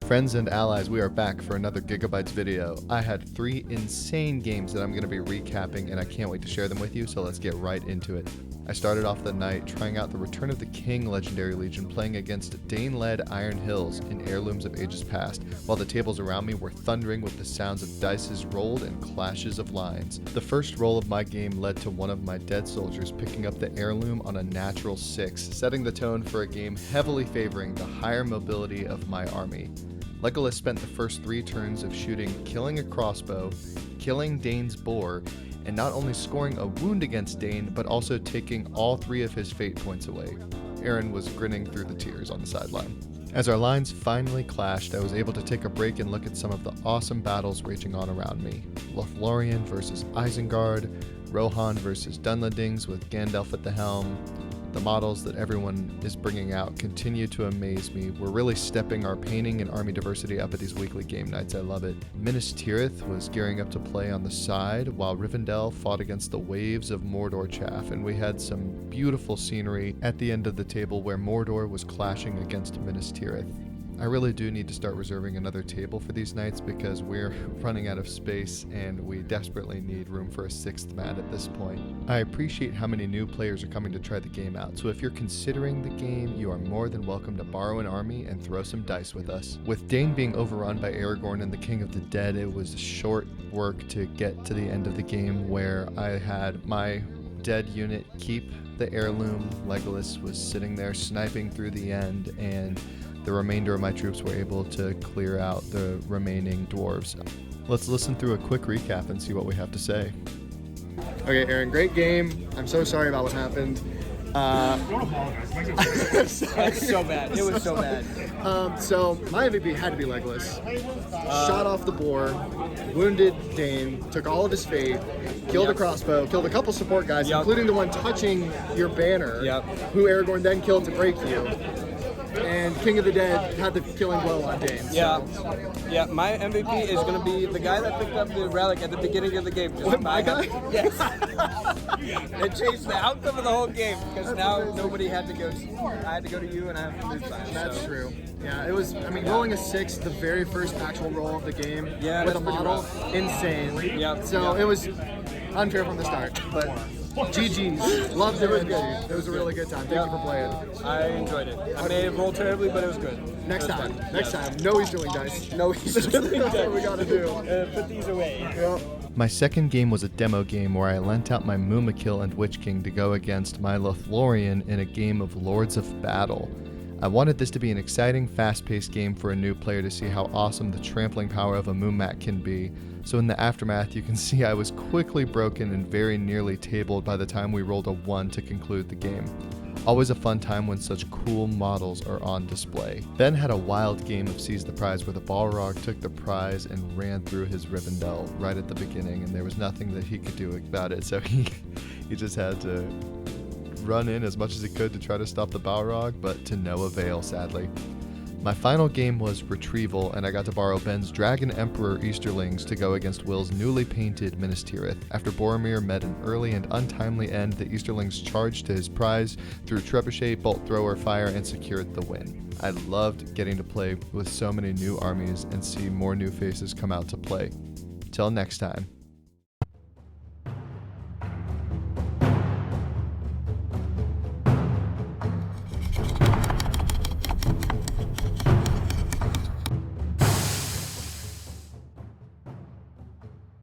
Friends and allies, we are back for another Giga-Bites video. I had 3 insane games that I'm going to be recapping, and I can't wait to share them with you, so let's get right into it. I started off the night trying out the Return of the King Legendary Legion, playing against Dane-led Iron Hills in Heirlooms of Ages Past, while the tables around me were thundering with the sounds of dices rolled and clashes of lines. The first roll of my game led to one of my dead soldiers picking up the heirloom on a natural 6, setting the tone for a game heavily favoring the higher mobility of my army. Legolas spent the first 3 turns of shooting, killing a crossbow, killing Dane's boar, and not only scoring a wound against Dane, but also taking all 3 of his fate points away. Aaron was grinning through the tears on the sideline. As our lines finally clashed, I was able to take a break and look at some of the awesome battles raging on around me. Lothlorien versus Isengard, Rohan versus Dunlendings with Gandalf at the helm. The models that everyone is bringing out continue to amaze me. We're really stepping our painting and army diversity up at these weekly game nights. I love it. Minas Tirith was gearing up to play on the side, while Rivendell fought against the waves of Mordor chaff, and we had some beautiful scenery at the end of the table where Mordor was clashing against Minas Tirith. I really do need to start reserving another table for these nights because we're running out of space and we desperately need room for a 6th mat at this point. I appreciate how many new players are coming to try the game out, so if you're considering the game, you are more than welcome to borrow an army and throw some dice with us. With Dane being overrun by Aragorn and the King of the Dead, it was short work to get to the end of the game where I had my dead unit keep the heirloom. Legolas was sitting there sniping through the end, and the remainder of my troops were able to clear out the remaining dwarves. Let's listen through a quick recap and see what we have to say. Okay, Aaron, great game. I'm so sorry about what happened. Don't apologize. It's so bad. It was so bad. So my MVP had to be Legolas. Shot off the boar, wounded Dane, took all of his fate, killed a crossbow, killed a couple support guys, including the one touching your banner, who Aragorn then killed to break you. And King of the Dead had the killing blow on Dane. So. Yeah. My MVP is going to be the guy that picked up the relic at the beginning of the game. What, my guy? Yes. It changed the outcome of the whole game because now nobody had to go. I had to go to you, and I have to lose time. That's true. Yeah, it was. I mean, rolling a 6, the very first actual roll of the game with a model, insane. So it was unfair from the start, but. GG's. Loved it. It was good. It was a really good time. Thank you for playing. I enjoyed it. I may have rolled terribly, but it was good. Next time. Next time. No Easterling dice. No Easterling dice. That's what we gotta do. Put these away. Yep. My second game was a demo game where I lent out my Mumakil and Witch King to go against my Lothlorien in a game of Lords of Battle. I wanted this to be an exciting, fast-paced game for a new player to see how awesome the trampling power of a Mumak can be. So in the aftermath, you can see I was quickly broken and very nearly tabled by the time we rolled a 1 to conclude the game. Always a fun time when such cool models are on display. Ben had a wild game of Seize the Prize where the Balrog took the prize and ran through his Rivendell right at the beginning, and there was nothing that he could do about it, so he just had to run in as much as he could to try to stop the Balrog, but to no avail, sadly. My final game was Retrieval, and I got to borrow Ben's Dragon Emperor Easterlings to go against Will's newly painted Minas Tirith. After Boromir met an early and untimely end, the Easterlings charged to his prize through Trebuchet, Bolt Thrower, Fire, and secured the win. I loved getting to play with so many new armies and see more new faces come out to play. Till next time.